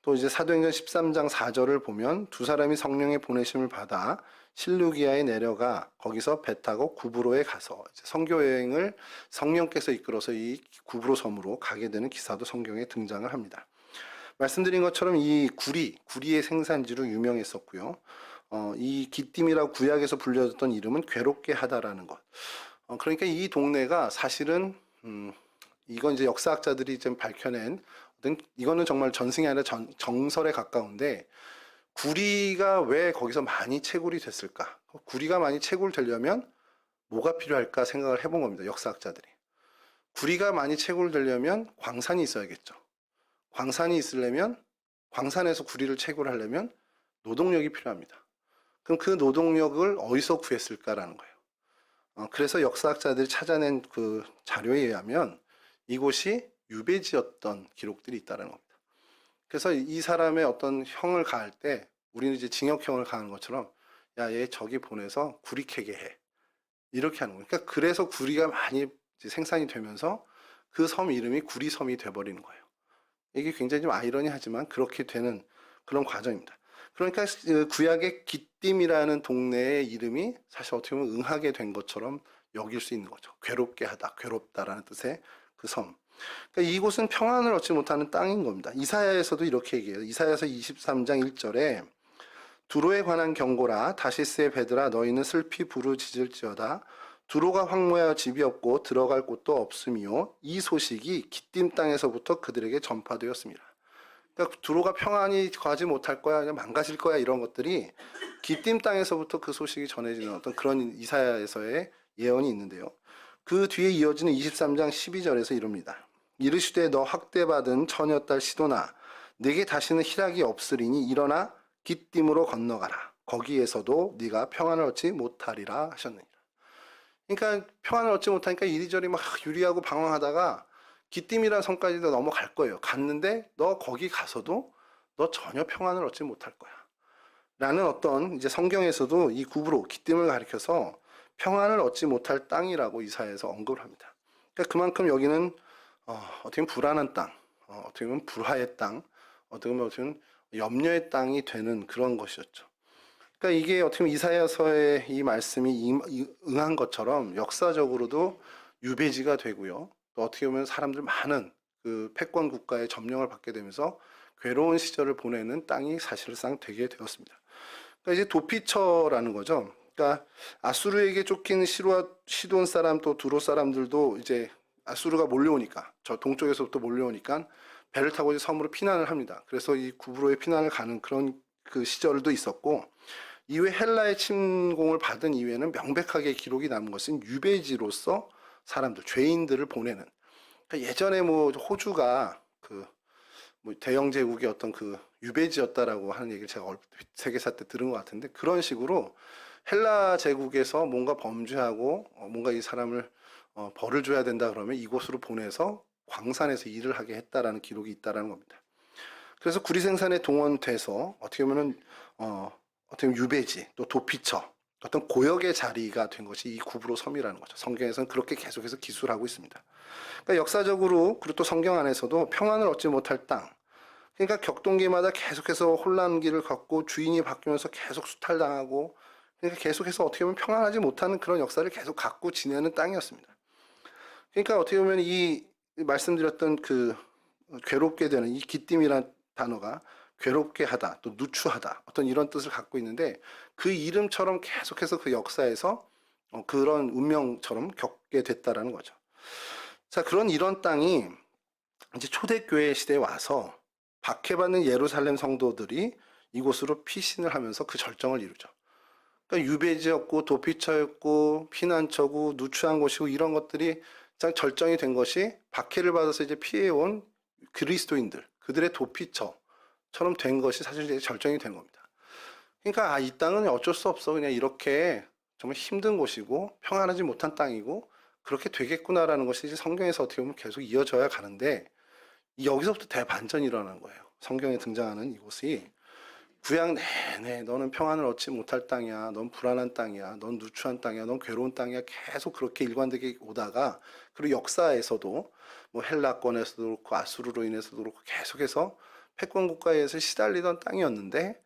또 이제 사도행전 13장 4절을 보면 두 사람이 성령의 보내심을 받아 실루기아에 내려가 거기서 배 타고 구브로에 가서 선교 여행을 성령께서 이끌어서 이 구브로 섬으로 가게 되는 기사도 성경에 등장을 합니다. 말씀드린 것처럼 이 구리의 생산지로 유명했었고요. 이 기띔이라고 구약에서 불려졌던 이름은 괴롭게 하다라는 것. 그러니까 이 동네가 사실은 이건 이제 역사학자들이 좀 밝혀낸 이거는 정말 전승이 아니라 정설에 가까운데 구리가 왜 거기서 많이 채굴이 됐을까? 구리가 많이 채굴되려면 뭐가 필요할까 생각을 해본 겁니다. 역사학자들이. 구리가 많이 채굴되려면 광산이 있어야겠죠. 광산이 있으려면 광산에서 구리를 채굴하려면 노동력이 필요합니다. 그럼 그 노동력을 어디서 구했을까라는 거예요. 그래서 역사학자들이 찾아낸 그 자료에 의하면 이곳이 유배지였던 기록들이 있다는 겁니다. 그래서 이 사람의 어떤 형을 가할 때 우리는 이제 징역형을 가하는 것처럼 야, 얘 저기 보내서 구리 캐게 해. 이렇게 하는 거예요. 그러니까 그래서 구리가 많이 생산이 되면서 그 섬 이름이 구리섬이 돼버리는 거예요. 이게 굉장히 좀 아이러니하지만 그렇게 되는 그런 과정입니다. 그러니까 구약의 기띔이라는 동네의 이름이 사실 어떻게 보면 응하게 된 것처럼 여길 수 있는 거죠. 괴롭게 하다, 괴롭다라는 뜻의 그 섬. 그러니까 이곳은 평안을 얻지 못하는 땅인 겁니다. 이사야에서도 이렇게 얘기해요. 이사야서 23장 1절에 두로에 관한 경고라 다시스의 배들아 너희는 슬피 부르짖을지어다 두로가 황무하여 집이 없고 들어갈 곳도 없으며 이 소식이 기띔 땅에서부터 그들에게 전파되었습니다. 그러니까 두로가 평안히 가지 못할 거야, 그냥 망가질 거야 이런 것들이 기띔 땅에서부터 그 소식이 전해지는 어떤 그런 이사야에서의 예언이 있는데요. 그 뒤에 이어지는 23장 12절에서 이럽니다. 이르시되 너 학대받은 처녀딸 시도나 네게 다시는 희락이 없으리니 일어나 깃딤으로 건너가라. 거기에서도 네가 평안을 얻지 못하리라 하셨느니라. 그러니까 평안을 얻지 못하니까 이리저리 막 유리하고 방황하다가 기띔이라는 성까지도 넘어갈 거예요. 갔는데 너 거기 가서도 너 전혀 평안을 얻지 못할 거야. 라는 어떤 이제 성경에서도 이 구브로 기띔을 가리켜서 평안을 얻지 못할 땅이라고 이사야에서 언급을 합니다. 그러니까 그만큼 여기는 어떻게 보면 불안한 땅, 어떻게 보면 불화의 땅, 어떻게 보면 염려의 땅이 되는 그런 것이었죠. 그러니까 이게 어떻게 보면 이사야서의 이 말씀이 응한 것처럼 역사적으로도 유배지가 되고요. 또 어떻게 보면 사람들 많은 그 패권 국가의 점령을 받게 되면서 괴로운 시절을 보내는 땅이 사실상 되게 되었습니다. 그러니까 이제 도피처라는 거죠. 그러니까 아수르에게 쫓긴 시돈 사람 또 두로 사람들도 이제 아수르가 몰려오니까 저 동쪽에서부터 몰려오니까 배를 타고 이제 섬으로 피난을 합니다. 그래서 이 구브로에 피난을 가는 그런 그 시절도 있었고 이후에 헬라의 침공을 받은 이후에는 명백하게 기록이 남은 것은 유배지로서 사람들 죄인들을 보내는. 그러니까 예전에 뭐 호주가 그 뭐 대영 제국의 어떤 그 유배지였다라고 하는 얘기를 제가 세계사 때 들은 것 같은데 그런 식으로 헬라 제국에서 뭔가 범죄하고 뭔가 이 사람을 벌을 줘야 된다 그러면 이곳으로 보내서 광산에서 일을 하게 했다라는 기록이 있다라는 겁니다. 그래서 구리 생산에 동원돼서 어떻게 보면은 어떻게 보면 유배지 또 도피처 어떤 고역의 자리가 된 것이 이 구브로 섬이라는 거죠. 성경에서는 그렇게 계속해서 기술하고 있습니다. 그러니까 역사적으로 그리고 또 성경 안에서도 평안을 얻지 못할 땅. 그러니까 격동기마다 계속해서 혼란기를 갖고 주인이 바뀌면서 계속 수탈당하고 그러니까 계속해서 어떻게 보면 평안하지 못하는 그런 역사를 계속 갖고 지내는 땅이었습니다. 그러니까 어떻게 보면 이 말씀드렸던 그 괴롭게 되는 이 기띔이라는 단어가 괴롭게 하다 또 누추하다 어떤 이런 뜻을 갖고 있는데 그 이름처럼 계속해서 그 역사에서 그런 운명처럼 겪게 됐다라는 거죠. 자, 그런 이런 땅이 이제 초대교회 시대에 와서 박해받는 예루살렘 성도들이 이곳으로 피신을 하면서 그 절정을 이루죠. 그러니까 유배지였고 도피처였고 피난처고 누추한 곳이고 이런 것들이 절정이 된 것이 박해를 받아서 이제 피해온 그리스도인들 그들의 도피처처럼 된 것이 사실 이제 절정이 된 겁니다. 그러니까 이 땅은 어쩔 수 없어 그냥 이렇게 정말 힘든 곳이고 평안하지 못한 땅이고 그렇게 되겠구나라는 것이 이제 성경에서 어떻게 보면 계속 이어져야 가는데 여기서부터 대반전이 일어나는 거예요. 성경에 등장하는 이곳이 구약 내내 너는 평안을 얻지 못할 땅이야. 넌 불안한 땅이야. 넌 누추한 땅이야. 넌 괴로운 땅이야. 계속 그렇게 일관되게 오다가 그리고 역사에서도 뭐 헬라권에서도 그렇고 아수르로 인해서도 그렇고 계속해서 패권 국가에서 시달리던 땅이었는데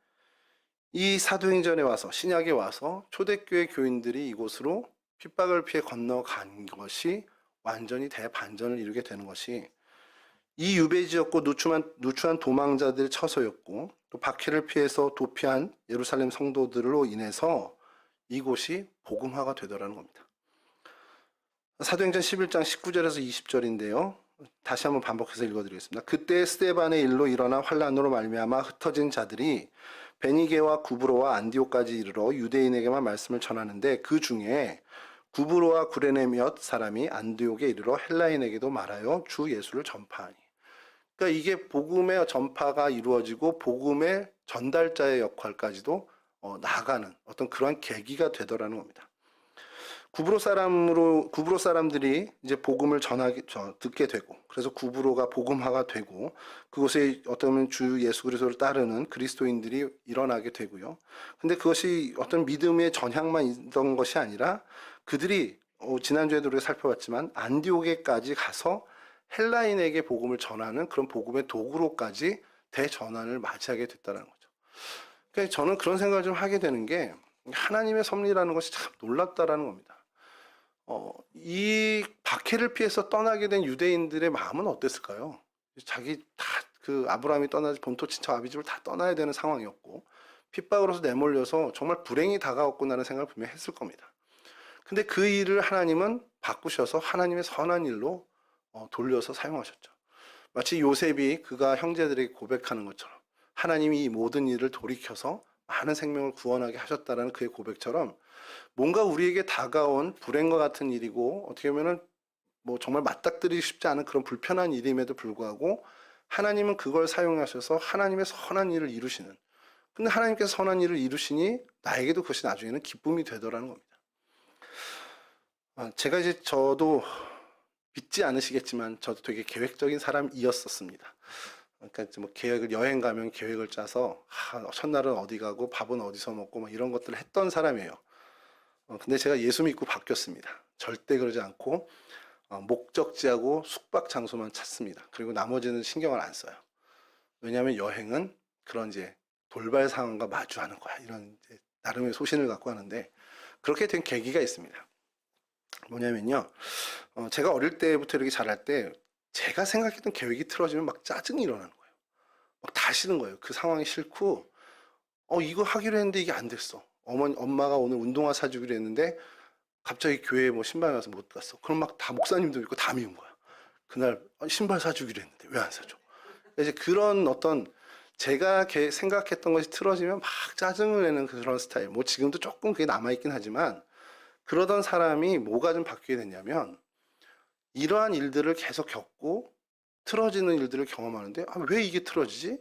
이 사도행전에 와서 신약에 와서 초대교회 교인들이 이곳으로 핍박을 피해 건너간 것이 완전히 대반전을 이루게 되는 것이 이 유배지였고 누추한 도망자들의 처소였고 또 박해를 피해서 도피한 예루살렘 성도들로 인해서 이곳이 복음화가 되더라는 겁니다. 사도행전 11장 19절에서 20절인데요. 다시 한번 반복해서 읽어드리겠습니다. 그때 스데반의 일로 일어나 환란으로 말미암아 흩어진 자들이 베니게와 구브로와 안디오까지 이르러 유대인에게만 말씀을 전하는데 그 중에 구브로와 구레네 몇 사람이 안디옥에 이르러 헬라인에게도 말하여 주 예수를 전파하니. 그러니까 이게 복음의 전파가 이루어지고 복음의 전달자의 역할까지도 나아가는 어떤 그러한 계기가 되더라는 겁니다. 구브로 사람들이 이제 복음을 듣게 되고 그래서 구브로가 복음화가 되고 그곳에 어떤 주 예수 그리스도를 따르는 그리스도인들이 일어나게 되고요. 근데 그것이 어떤 믿음의 전향만 있던 것이 아니라 그들이 지난주에도 우리가 살펴봤지만 안디옥에까지 가서 헬라인에게 복음을 전하는 그런 복음의 도구로까지 대전환을 맞이하게 됐다는 거죠. 그러니까 저는 그런 생각을 좀 하게 되는 게 하나님의 섭리라는 것이 참 놀랍다라는 겁니다. 이 박해를 피해서 떠나게 된 유대인들의 마음은 어땠을까요? 자기 다 그 아브라함이 떠나지 본토 친척 아비집을 다 떠나야 되는 상황이었고 핍박으로서 내몰려서 정말 불행이 다가왔구나라는 생각을 분명히 했을 겁니다. 근데 그 일을 하나님은 바꾸셔서 하나님의 선한 일로 돌려서 사용하셨죠. 마치 요셉이 그가 형제들에게 고백하는 것처럼 하나님이 이 모든 일을 돌이켜서 많은 생명을 구원하게 하셨다라는 그의 고백처럼 뭔가 우리에게 다가온 불행과 같은 일이고 어떻게 보면은 뭐 정말 맞닥뜨리기 쉽지 않은 그런 불편한 일임에도 불구하고 하나님은 그걸 사용하셔서 하나님의 선한 일을 이루시는, 근데 하나님께서 선한 일을 이루시니 나에게도 그것이 나중에는 기쁨이 되더라는 겁니다. 제가 이제 저도 믿지 않으시겠지만 저도 되게 계획적인 사람이었었습니다. 그러니까 뭐 계획을, 여행 가면 계획을 짜서 첫날은 어디 가고 밥은 어디서 먹고 막 이런 것들을 했던 사람이에요. 근데 제가 예수 믿고 바뀌었습니다. 절대 그러지 않고 목적지하고 숙박 장소만 찾습니다. 그리고 나머지는 신경을 안 써요. 왜냐하면 여행은 그런 이제 돌발 상황과 마주하는 거야. 이런 이제 나름의 소신을 갖고 하는데, 그렇게 된 계기가 있습니다. 뭐냐면요, 제가 어릴 때부터 이렇게 자랄 때 제가 생각했던 계획이 틀어지면 막 짜증이 일어나는 거예요. 막 다 싫은 거예요. 그 상황이 싫고, 이거 하기로 했는데 이게 안 됐어. 엄마가 오늘 운동화 사주기로 했는데 갑자기 교회에 뭐 신발 가서 못 갔어. 그럼 막 다 목사님도 있고 다 미운 거야. 그날 신발 사주기로 했는데 왜 안 사줘? 이제 그런 어떤 제가 생각했던 것이 틀어지면 막 짜증을 내는 그런 스타일. 뭐 지금도 조금 그게 남아있긴 하지만, 그러던 사람이 뭐가 좀 바뀌게 됐냐면, 이러한 일들을 계속 겪고 틀어지는 일들을 경험하는데, 왜 이게 틀어지지?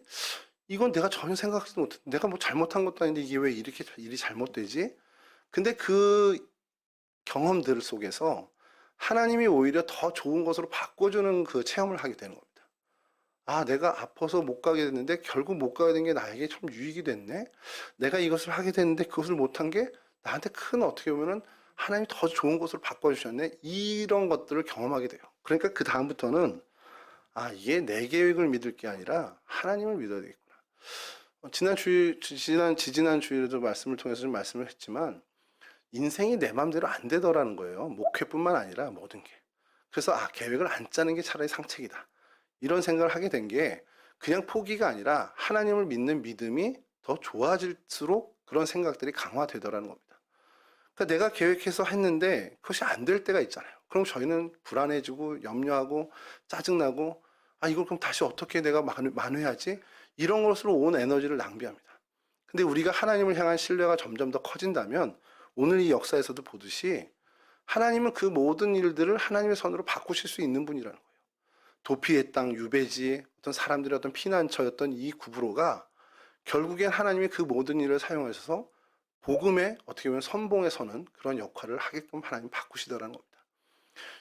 이건 내가 전혀 생각하지도 못했, 내가 뭐 잘못한 것도 아닌데 이게 왜 이렇게 일이 잘못되지? 근데 그 경험들 속에서 하나님이 오히려 더 좋은 것으로 바꿔주는 그 체험을 하게 되는 겁니다. 내가 아파서 못 가게 됐는데 결국 못 가게 된 게 나에게 좀 유익이 됐네? 내가 이것을 하게 됐는데 그것을 못한 게 나한테 큰, 어떻게 보면은 하나님이 더 좋은 것으로 바꿔주셨네? 이런 것들을 경험하게 돼요. 그러니까 그 다음부터는 이게 내 계획을 믿을 게 아니라 하나님을 믿어야 되겠구나. 지지난 주일에도 말씀을 통해서 좀 말씀을 했지만, 인생이 내 마음대로 안 되더라는 거예요. 목회뿐만 아니라 모든 게. 그래서 계획을 안 짜는 게 차라리 상책이다. 이런 생각을 하게 된 게 그냥 포기가 아니라 하나님을 믿는 믿음이 더 좋아질수록 그런 생각들이 강화되더라는 겁니다. 그러니까 내가 계획해서 했는데 그것이 안 될 때가 있잖아요. 그럼 저희는 불안해지고 염려하고 짜증나고, 이걸 그럼 다시 어떻게 내가 만회하지? 이런 것으로 온 에너지를 낭비합니다. 근데 우리가 하나님을 향한 신뢰가 점점 더 커진다면, 오늘 이 역사에서도 보듯이 하나님은 그 모든 일들을 하나님의 손으로 바꾸실 수 있는 분이라는 거예요. 도피의 땅, 유배지, 어떤 사람들의 어떤 피난처였던 이 구브로가 결국엔 하나님이 그 모든 일을 사용하셔서 복음의, 어떻게 보면 선봉에 서는 그런 역할을 하게끔 하나님 바꾸시더라는 겁니다.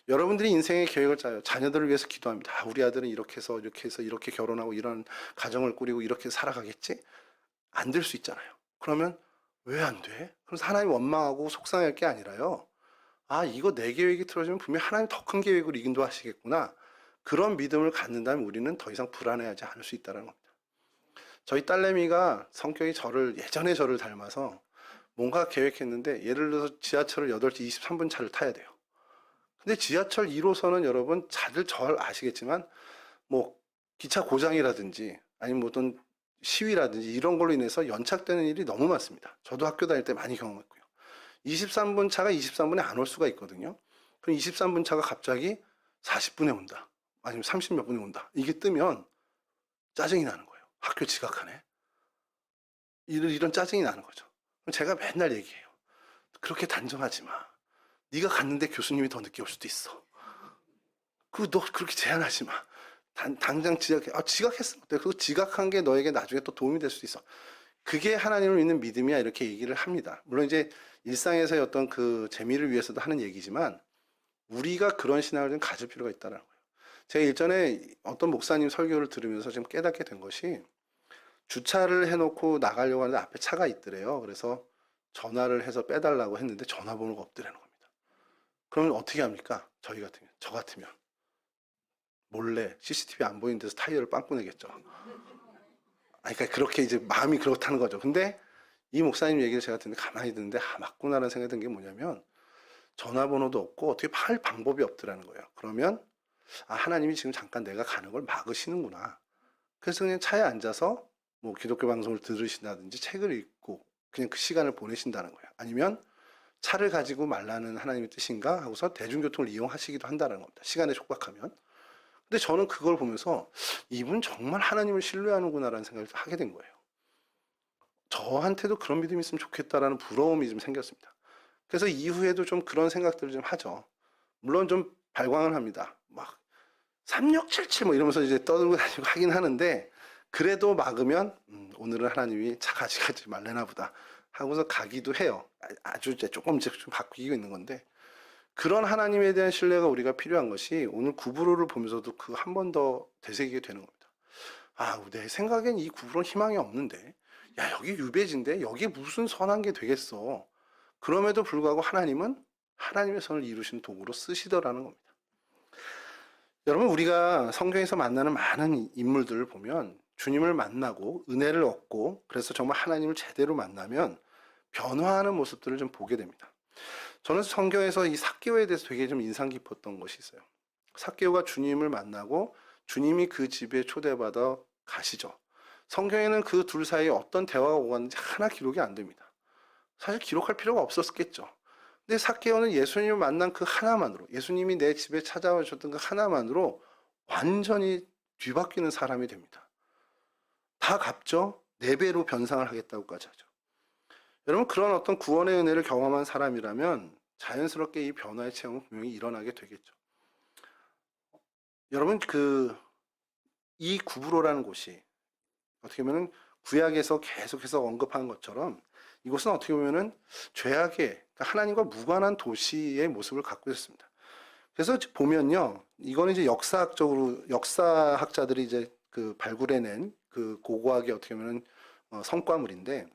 여러분들이 인생의 계획을 짜요. 자녀들을 위해서 기도합니다. 우리 아들은 이렇게 해서 이렇게 결혼하고 이런 가정을 꾸리고 이렇게 살아가겠지? 안 될 수 있잖아요. 그러면 왜 안 돼? 그래서 하나님 원망하고 속상할 게 아니라요. 이거 내 계획이 틀어지면 분명히 하나님 더 큰 계획으로 인도하시겠구나. 그런 믿음을 갖는다면 우리는 더 이상 불안해하지 않을 수 있다는 겁니다. 저희 딸내미가 성격이 예전에 저를 닮아서 뭔가 계획했는데, 예를 들어서 지하철을 8시 23분 차를 타야 돼요. 근데 지하철 1호선은 여러분 다들 저 아시겠지만 뭐 기차 고장이라든지 아니면 뭐 어떤 시위라든지 이런 걸로 인해서 연착되는 일이 너무 많습니다. 저도 학교 다닐 때 많이 경험했고요. 23분 차가 23분에 안 올 수가 있거든요. 그럼 23분 차가 갑자기 40분에 온다. 아니면 30 몇 분에 온다. 이게 뜨면 짜증이 나는 거예요. 학교 지각하네. 이런 짜증이 나는 거죠. 그럼 제가 맨날 얘기해요. 그렇게 단정하지 마. 네가 갔는데 교수님이 더 늦게 올 수도 있어. 너 그렇게 제한하지 마. 당장 지각했어. 그 지각한 게 너에게 나중에 또 도움이 될 수도 있어. 그게 하나님을 믿는 믿음이야. 이렇게 얘기를 합니다. 물론 이제 일상에서의 어떤 그 재미를 위해서도 하는 얘기지만, 우리가 그런 신앙을 좀 가질 필요가 있다는 거예요. 제가 일전에 어떤 목사님 설교를 들으면서 좀 깨닫게 된 것이, 주차를 해놓고 나가려고 하는데 앞에 차가 있더래요. 그래서 전화를 해서 빼달라고 했는데 전화번호가 없더라는 겁니다. 그러면 어떻게 합니까? 저 같으면 몰래 CCTV 안 보이는 데서 타이어를 빵꾸 내겠죠. 그러니까 그렇게 이제 마음이 그렇다는 거죠. 근데 이 목사님 얘기를 제가 듣는데 가만히 듣는데 맞구나라는 생각이 든 게 뭐냐면, 전화번호도 없고 어떻게 할 방법이 없더라는 거예요. 그러면 하나님이 지금 잠깐 내가 가는 걸 막으시는구나. 그래서 그냥 차에 앉아서 뭐 기독교 방송을 들으신다든지 책을 읽고 그냥 그 시간을 보내신다는 거예요. 아니면 차를 가지고 말라는 하나님의 뜻인가 하고서 대중교통을 이용하시기도 한다는 겁니다. 시간에 촉박하면. 근데 저는 그걸 보면서 이분 정말 하나님을 신뢰하는구나라는 생각을 하게 된 거예요. 저한테도 그런 믿음이 있으면 좋겠다라는 부러움이 좀 생겼습니다. 그래서 이후에도 좀 그런 생각들을 좀 하죠. 물론 좀 발광을 합니다. 막 3677 뭐 이러면서 이제 떠들고 다니고 하긴 하는데 그래도 막으면 오늘은 하나님이 차 가지 말래나 보다 하고서 가기도 해요. 아주 이제 조금씩 좀 바뀌고 있는 건데 그런 하나님에 대한 신뢰가 우리가 필요한 것이 오늘 구브로를 보면서도 그 한 번 더 되새기게 되는 겁니다. 아, 내 생각엔 이 구브로는 희망이 없는데 야, 여기 유배지인데 여기 무슨 선한 게 되겠어. 그럼에도 불구하고 하나님은 하나님의 선을 이루신 도구로 쓰시더라는 겁니다. 여러분, 우리가 성경에서 만나는 많은 인물들을 보면 주님을 만나고 은혜를 얻고 그래서 정말 하나님을 제대로 만나면 변화하는 모습들을 좀 보게 됩니다. 저는 성경에서 이 삭개오에 대해서 되게 좀 인상 깊었던 것이 있어요. 삭개오가 주님을 만나고 주님이 그 집에 초대받아 가시죠. 성경에는 그 둘 사이에 어떤 대화가 오갔는지 하나 기록이 안 됩니다. 사실 기록할 필요가 없었겠죠. 근데 삭개오는 예수님을 만난 그 하나만으로, 예수님이 내 집에 찾아오셨던 그 하나만으로 완전히 뒤바뀌는 사람이 됩니다. 다 갚죠. 4배로 변상을 하겠다고까지 하죠. 여러분, 그런 어떤 구원의 은혜를 경험한 사람이라면 자연스럽게 이 변화의 체험은 분명히 일어나게 되겠죠. 여러분, 이 구브로라는 곳이 어떻게 보면 구약에서 계속해서 언급한 것처럼 이곳은 어떻게 보면은 죄악의, 그러니까 하나님과 무관한 도시의 모습을 갖고 있습니다. 그래서 보면요, 이거는 이제 역사학자들이 이제 발굴해낸 고고학의 어떻게 보면은 성과물인데,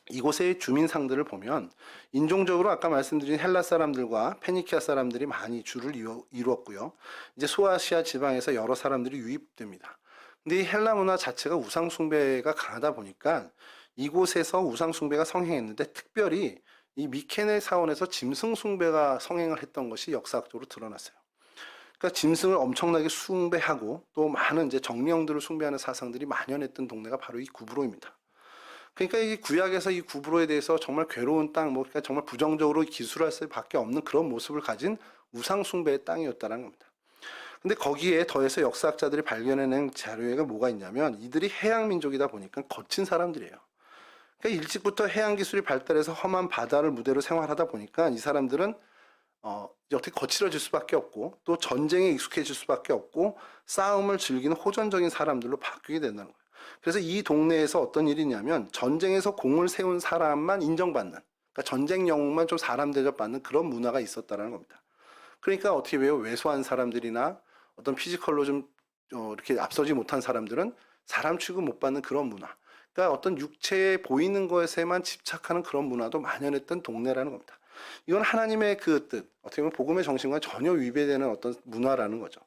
이곳의 주민상들을 보면 인종적으로 아까 말씀드린 헬라 사람들과 페니키아 사람들이 많이 주를 이루었고요. 이제 소아시아 지방에서 여러 사람들이 유입됩니다. 근데 이 헬라 문화 자체가 우상 숭배가 강하다 보니까 이곳에서 우상 숭배가 성행했는데 특별히 이 미케네 사원에서 짐승 숭배가 성행을 했던 것이 역사학적으로 드러났어요. 그러니까 짐승을 엄청나게 숭배하고 또 많은 이제 정령들을 숭배하는 사상들이 만연했던 동네가 바로 이 구브로입니다. 그러니까 이 구약에서 이 구브로에 대해서 정말 괴로운 땅, 그러니까 정말 부정적으로 기술할 수밖에 없는 그런 모습을 가진 우상 숭배의 땅이었다는 겁니다. 근데 거기에 더해서 역사학자들이 발견해낸 자료가 뭐가 있냐면 이들이 해양 민족이다 보니까 거친 사람들이에요. 그러니까 일찍부터 해양 기술이 발달해서 험한 바다를 무대로 생활하다 보니까 이 사람들은 어떻게 거칠어질 수밖에 없고 또 전쟁에 익숙해질 수밖에 없고 싸움을 즐기는 호전적인 사람들로 바뀌게 된다는 거예요. 그래서 이 동네에서 어떤 일이냐면 전쟁에서 공을 세운 사람만 인정받는, 그러니까 전쟁 영웅만 좀 사람 대접받는 그런 문화가 있었다는 겁니다. 그러니까 어떻게 보면 왜소한 사람들이나 어떤 피지컬로 좀 이렇게 앞서지 못한 사람들은 사람 취급 못 받는 그런 문화, 그러니까 어떤 육체에 보이는 것에만 집착하는 그런 문화도 만연했던 동네라는 겁니다. 이건 하나님의 그 뜻, 어떻게 보면 복음의 정신과 전혀 위배되는 어떤 문화라는 거죠.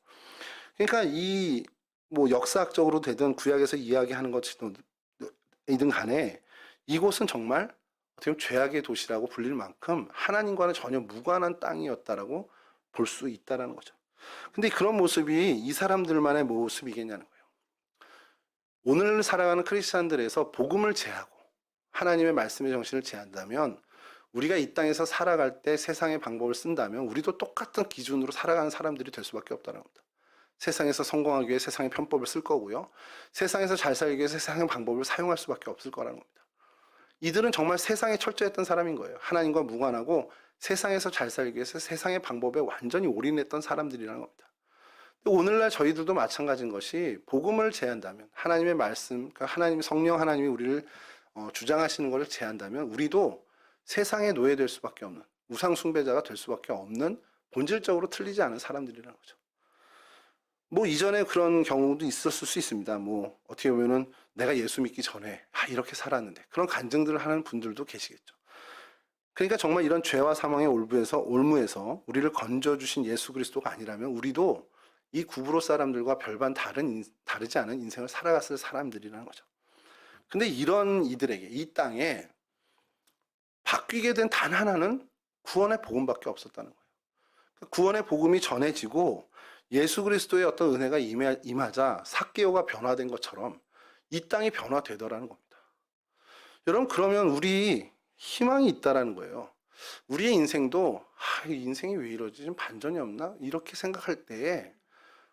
그러니까 이 뭐 역사학적으로 되든 구약에서 이야기하는 것이든 간에 이곳은 정말 어떻게 보면 죄악의 도시라고 불릴 만큼 하나님과는 전혀 무관한 땅이었다라고 볼 수 있다라는 거죠. 근데 그런 모습이 이 사람들만의 모습이겠냐는 거예요. 오늘 살아가는 크리스찬들에서 복음을 제하고 하나님의 말씀의 정신을 제한다면 우리가 이 땅에서 살아갈 때 세상의 방법을 쓴다면 우리도 똑같은 기준으로 살아가는 사람들이 될 수밖에 없다는 겁니다. 세상에서 성공하기 위해 세상의 편법을 쓸 거고요. 세상에서 잘 살기 위해서 세상의 방법을 사용할 수밖에 없을 거라는 겁니다. 이들은 정말 세상에 철저했던 사람인 거예요. 하나님과 무관하고 세상에서 잘 살기 위해서 세상의 방법에 완전히 올인했던 사람들이라는 겁니다. 오늘날 저희들도 마찬가지인 것이 복음을 제한다면 하나님의 말씀, 그러니까 하나님 성령 하나님이 우리를 주장하시는 것을 제한다면 우리도 세상에 노예될 수밖에 없는 우상 숭배자가 될 수밖에 없는 본질적으로 틀리지 않은 사람들이라는 거죠. 뭐 이전에 그런 경우도 있었을 수 있습니다. 뭐 어떻게 보면은 내가 예수 믿기 전에 이렇게 살았는데 그런 간증들을 하는 분들도 계시겠죠. 그러니까 정말 이런 죄와 사망의 올무에서 우리를 건져주신 예수 그리스도가 아니라면 우리도 이 구브로 사람들과 별반 다르지 않은 인생을 살아갔을 사람들이라는 거죠. 근데 이런 이들에게 이 땅에 바뀌게 된 단 하나는 구원의 복음밖에 없었다는 거예요. 구원의 복음이 전해지고 예수 그리스도의 어떤 은혜가 임하자 삭개오가 변화된 것처럼 이 땅이 변화되더라는 겁니다. 여러분, 그러면 우리 희망이 있다라는 거예요. 우리의 인생도 인생이 왜 이러지? 좀 반전이 없나? 이렇게 생각할 때에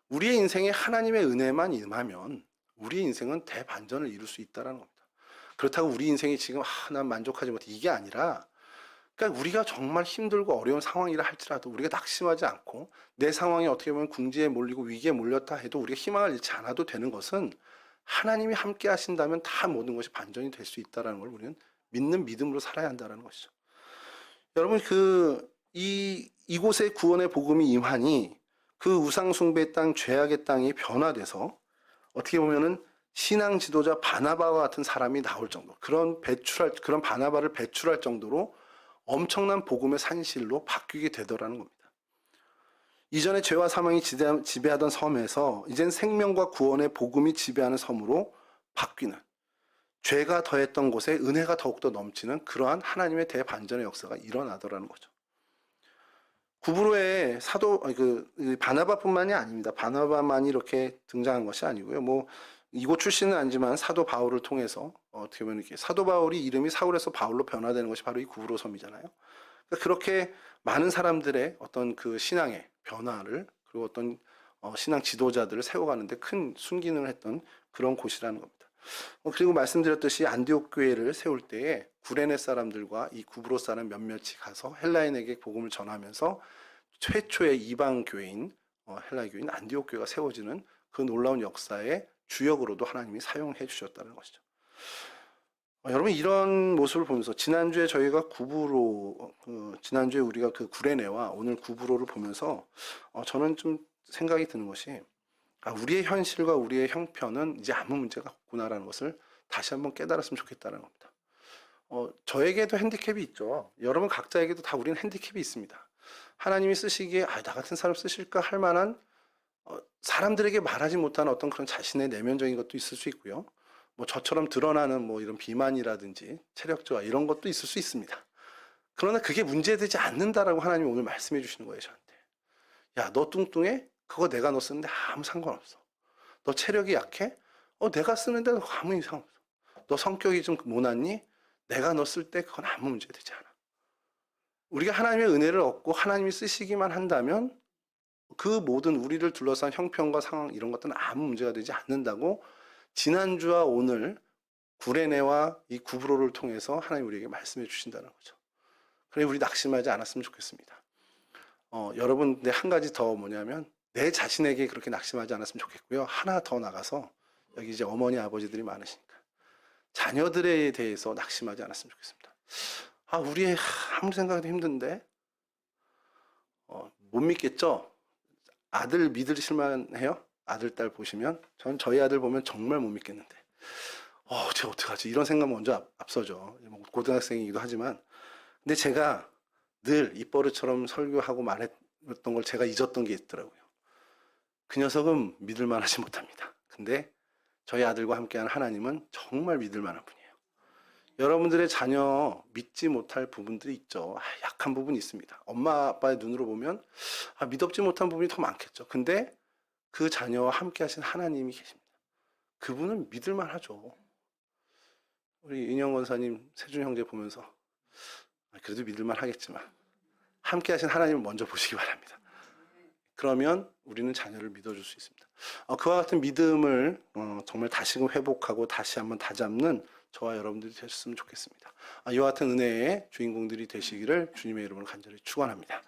우리의 인생에 하나님의 은혜만 임하면 우리의 인생은 대반전을 이룰 수 있다는 겁니다. 그렇다고 우리 인생이 지금 난 만족하지 못해 이게 아니라 그러니까 우리가 정말 힘들고 어려운 상황이라 할지라도 우리가 낙심하지 않고 내 상황이 어떻게 보면 궁지에 몰리고 위기에 몰렸다 해도 우리가 희망을 잃지 않아도 되는 것은 하나님이 함께 하신다면 다 모든 것이 반전이 될 수 있다는 걸 우리는 믿는 믿음으로 살아야 한다는 것이죠. 여러분 이곳에 구원의 복음이 임하니 그 우상숭배 땅 죄악의 땅이 변화돼서 어떻게 보면은 신앙 지도자 바나바와 같은 사람이 나올 정도 그런 바나바를 배출할 정도로 엄청난 복음의 산실로 바뀌게 되더라는 겁니다. 이전에 죄와 사망이 지배하던 섬에서 이젠 생명과 구원의 복음이 지배하는 섬으로 바뀌는, 죄가 더했던 곳에 은혜가 더욱더 넘치는 그러한 하나님의 대반전의 역사가 일어나더라는 거죠. 구브로의 바나바뿐만이 아닙니다. 바나바만이 이렇게 등장한 것이 아니고요. 뭐 이곳 출신은 아니지만 사도 바울을 통해서 어떻게 보면 이렇게 사도 바울이 이름이 사울에서 바울로 변화되는 것이 바로 이 구브로 섬이잖아요. 그러니까 그렇게 많은 사람들의 어떤 그 신앙의 변화를 그리고 어떤 신앙 지도자들을 세워가는데 큰 순기능을 했던 그런 곳이라는 겁니다. 그리고 말씀드렸듯이 안디옥 교회를 세울 때에 구레네 사람들과 이 구브로 사람 몇몇이 가서 헬라인에게 복음을 전하면서 최초의 이방 교회인 헬라 교회인 안디옥 교회가 세워지는 그 놀라운 역사의 주역으로도 하나님이 사용해 주셨다는 것이죠. 여러분 이런 모습을 보면서 지난주에 저희가 지난주에 우리가 그 구레네와 오늘 구브로를 보면서 저는 좀 생각이 드는 것이 우리의 현실과 우리의 형편은 이제 아무 문제가 없구나라는 것을 다시 한번 깨달았으면 좋겠다는 겁니다. 저에게도 핸디캡이 있죠. 여러분 각자에게도 다 우리는 핸디캡이 있습니다. 하나님이 쓰시기에 나 같은 사람 쓰실까 할 만한 사람들에게 말하지 못한 어떤 그런 자신의 내면적인 것도 있을 수 있고요. 뭐 저처럼 드러나는 뭐 이런 비만이라든지 체력 저하 이런 것도 있을 수 있습니다. 그러나 그게 문제되지 않는다라고 하나님이 오늘 말씀해 주시는 거예요, 저한테. 야, 너 뚱뚱해? 그거 내가 너 쓰는데 아무 상관없어. 너 체력이 약해? 내가 쓰는데 아무 이상 없어. 너 성격이 좀 모났니? 내가 너 쓸 때 그건 아무 문제 되지 않아. 우리가 하나님의 은혜를 얻고 하나님이 쓰시기만 한다면 그 모든 우리를 둘러싼 형편과 상황 이런 것들은 아무 문제가 되지 않는다고 지난주와 오늘 구레네와 이 구브로를 통해서 하나님 우리에게 말씀해 주신다는 거죠. 그래 우리 낙심하지 않았으면 좋겠습니다. 여러분 근데 한 가지 더 뭐냐면 내 자신에게 그렇게 낙심하지 않았으면 좋겠고요. 하나 더 나가서 여기 이제 어머니 아버지들이 많으시니까 자녀들에 대해서 낙심하지 않았으면 좋겠습니다. 우리의 아무 생각도 힘든데 못 믿겠죠? 아들 믿으실만 해요? 아들, 딸 보시면 전 저희 아들 보면 정말 못 믿겠는데 쟤 어떡하지? 이런 생각 먼저 앞서죠. 고등학생이기도 하지만 근데 제가 늘 입버릇처럼 설교하고 말했던 걸 제가 잊었던 게 있더라고요. 그 녀석은 믿을 만하지 못합니다. 근데 저희 아들과 함께하는 하나님은 정말 믿을 만한 분이에요. 여러분들의 자녀 믿지 못할 부분들이 있죠. 약한 부분이 있습니다. 엄마 아빠의 눈으로 보면 믿업지 못한 부분이 더 많겠죠. 근데 그 자녀와 함께 하신 하나님이 계십니다. 그분은 믿을만 하죠. 우리 인영 권사님, 세준 형제 보면서 그래도 믿을만 하겠지만 함께 하신 하나님을 먼저 보시기 바랍니다. 그러면 우리는 자녀를 믿어줄 수 있습니다. 그와 같은 믿음을 정말 다시금 회복하고 다시 한번 다잡는 저와 여러분들이 되셨으면 좋겠습니다. 이와 같은 은혜의 주인공들이 되시기를 주님의 이름으로 간절히 축원합니다.